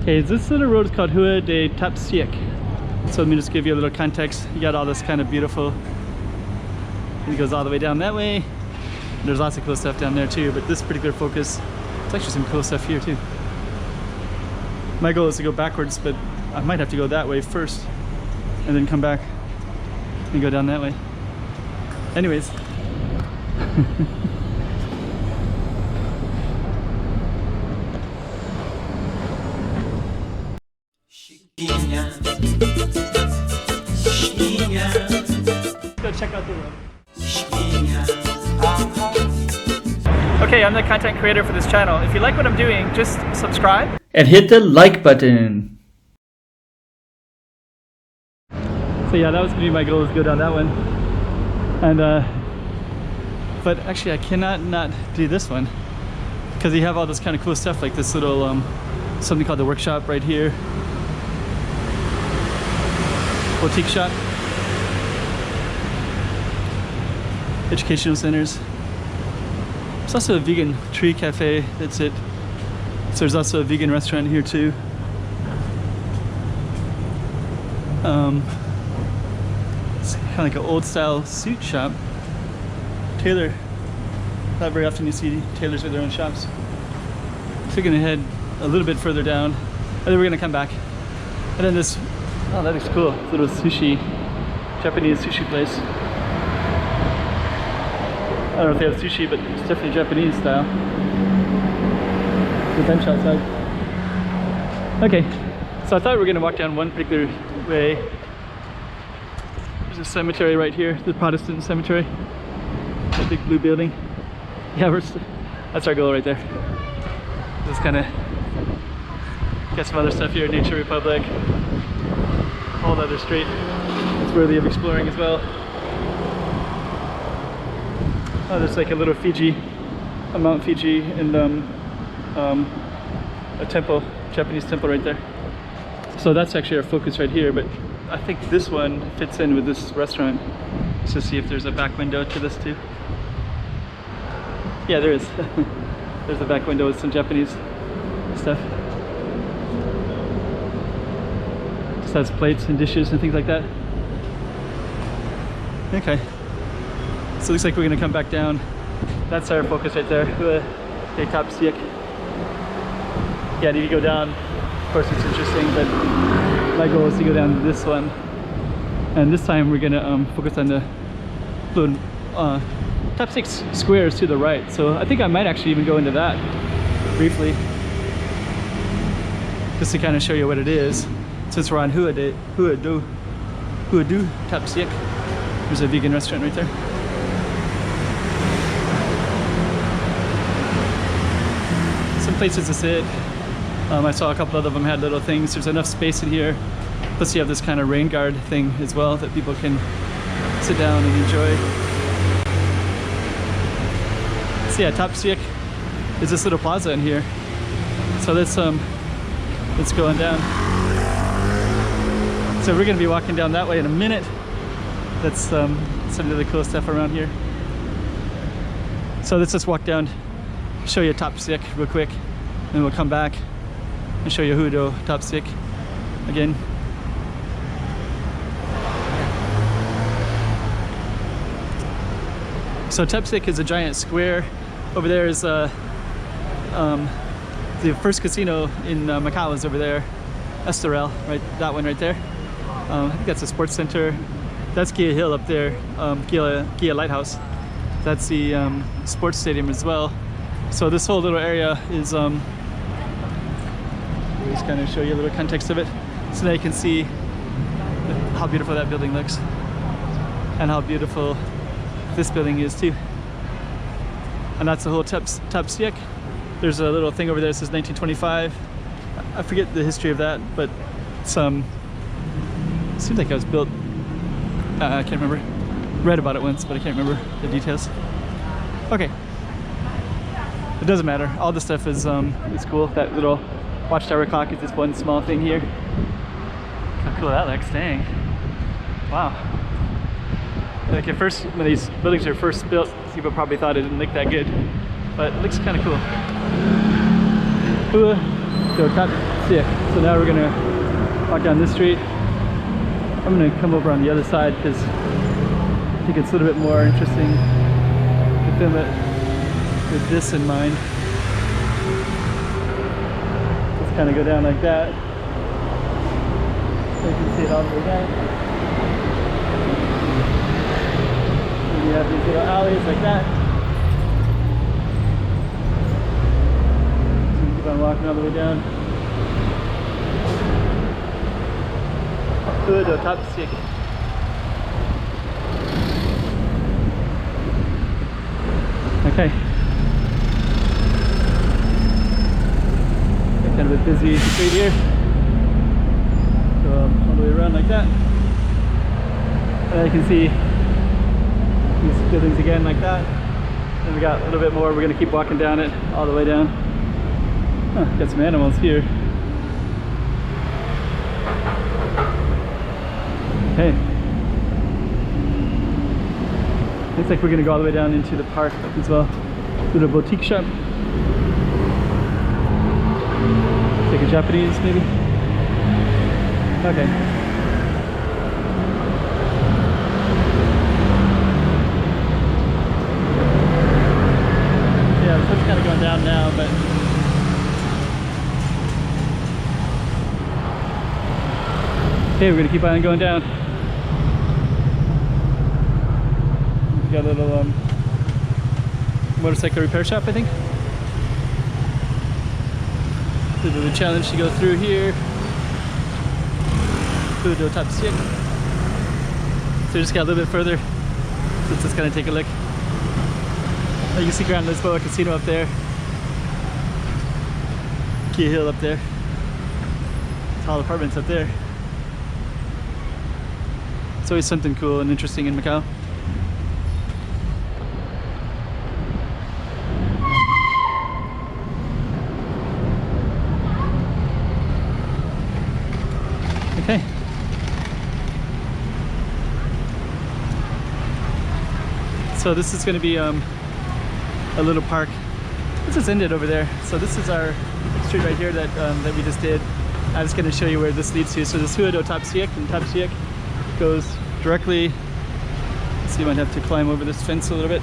Okay, this little road is called Rua de Siac. So let me just give you a little context. You got all this kind of beautiful, it goes all the way down that way. There's lots of cool stuff down there too, but this particular focus, it's actually some cool stuff here too. My goal is to go backwards, but I might have to go that way first and then come back and go down that way. Anyways. Go check out the road. Okay, I'm the content creator for this channel. If you like what I'm doing, just subscribe and hit the like button. So yeah, that was gonna be my goal, is go down that one. And but actually I cannot not do this one, because you have all this kind of cool stuff, like this little something called the workshop right here. Boutique shop. Educational centers. There's also a vegan tree cafe, that's it. So there's also a vegan restaurant here too. It's kind of like an old style suit shop. Tailor. Not very often you see tailors with their own shops. So we're gonna head a little bit further down, and then we're gonna come back. And then this, oh, that looks cool. Little sushi, Japanese sushi place. I don't know if they have sushi, but it's definitely Japanese style. The bench outside. Okay, so I thought we were going to walk down one particular way. There's a cemetery right here, the Protestant cemetery. That big blue building. Yeah, that's our goal right there. Just kind of get some other stuff here. Nature Republic. Whole other street. It's worthy of exploring as well. Oh, there's like a little Fiji, a Mount Fiji, and a temple, Japanese temple right there. So that's actually our focus right here, but I think this one fits in with this restaurant. Let's just see if there's a back window to this too. Yeah, there is. There's a back window with some Japanese stuff. Just has plates and dishes and things like that. Okay. So it looks like we're going to come back down. That's our focus right there. They top Siac. Yeah, and if you go down, of course it's interesting, but my goal is to go down this one. And this time we're going to focus on the little top 6 squares to the right. So I think I might actually even go into that briefly, just to kind of show you what it is. Since we're on Rua de top Siac. There's a vegan restaurant right there. Some places to sit. I saw a couple of them had little things. There's enough space in here. Plus you have this kind of rain guard thing as well that people can sit down and enjoy. So yeah, top Siac is this little plaza in here. So let's go on down. So we're gonna be walking down that way in a minute. That's some really cool stuff around here. So let's just walk down, show you top Siac real quick, and we'll come back and show you Rua de top Siac again. So top Siac is a giant square. Over there is the first casino in Macau is over there. Estoril, right? That one right there. I think that's a sports center. That's Gia Hill up there, Gia Lighthouse. That's the sports stadium as well. So this whole little area is, let me just kind of show you a little context of it. So now you can see how beautiful that building looks and how beautiful this building is too. And that's the whole top Siac. There's a little thing over there that says 1925. I forget the history of that, but it seems like it was built, I can't remember. Read about it once, but I can't remember the details. Okay. It doesn't matter. All this stuff is cool. That little watchtower clock is just one small thing here. How cool that looks, dang. Wow. Like at first, when these buildings are first built, people probably thought it didn't look that good, but it looks kind of cool. Rua de top Siac. So now we're gonna walk down this street. I'm gonna come over on the other side because I think it's a little bit more interesting to film it with this in mind. Just kind of go down like that. So you can see it all the way down. And you have these little alleys like that. So you keep on walking all the way down. Good, top Siac. Okay. Kind of a busy street here. Go all the way around like that. And you can see these buildings again like that. And we got a little bit more. We're gonna keep walking down it all the way down. Huh, got some animals here. Okay. Looks like we're gonna go all the way down into the park as well. Little boutique shop. Like a Japanese maybe? Okay. Yeah, the sun's kind of going down now, but okay, we're gonna keep on going down. We got a little motorcycle repair shop, I think. A bit of a challenge to go through here. Through the top Siac. So we just got a little bit further. Let's just kind of take a look. You can see Grand Lisboa Casino up there. Key Hill up there. Tall apartments up there. It's always something cool and interesting in Macau. Okay. So this is going to be a little park. This is ended over there. So this is our street right here that that we just did. I'm just going to show you where this leads to. So the Rua do Top Siac, and Top Siac goes directly. So you might have to climb over this fence a little bit.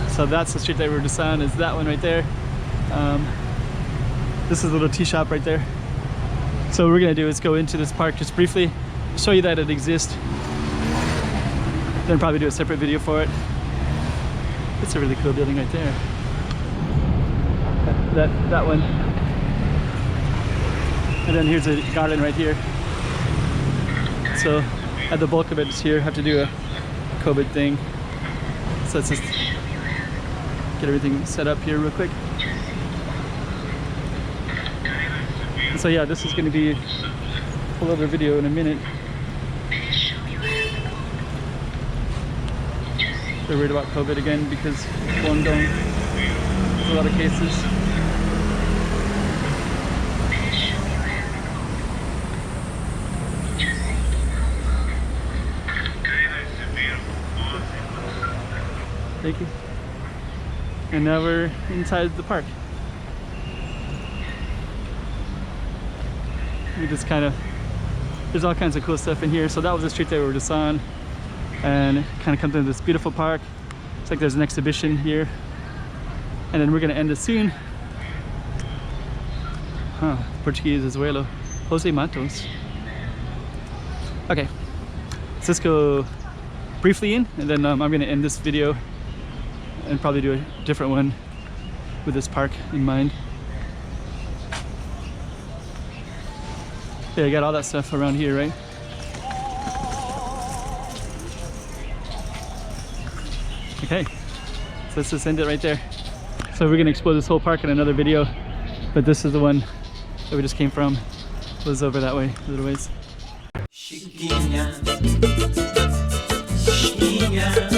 So that's the street that we're just on. Is that one right there? This is a little tea shop right there. So what we're gonna do is go into this park just briefly, show you that it exists, then probably do a separate video for it. It's a really cool building right there. That one. And then here's a garden right here. So at the bulk of it is here. Have to do a COVID thing. So let's just get everything set up here real quick. So yeah, this is going to be a whole other video in a minute. They're worried about COVID again because Guangdong, there's a lot of cases. Thank you. And now we're inside the park. We just kind of, there's all kinds of cool stuff in here. So that was the street that we were just on, and kind of comes into this beautiful park. It's like there's an exhibition here, and then we're gonna end it soon. Huh, Portuguese Azuelo, Jose Matos. Okay, so let's go briefly in, and then I'm gonna end this video and probably do a different one with this park in mind. Yeah, you got all that stuff around here, right? Okay, so let's just end it right there. So we're gonna explore this whole park in another video, but this is the one that we just came from. It was over that way, a little ways. Chiquinha, Chiquinha.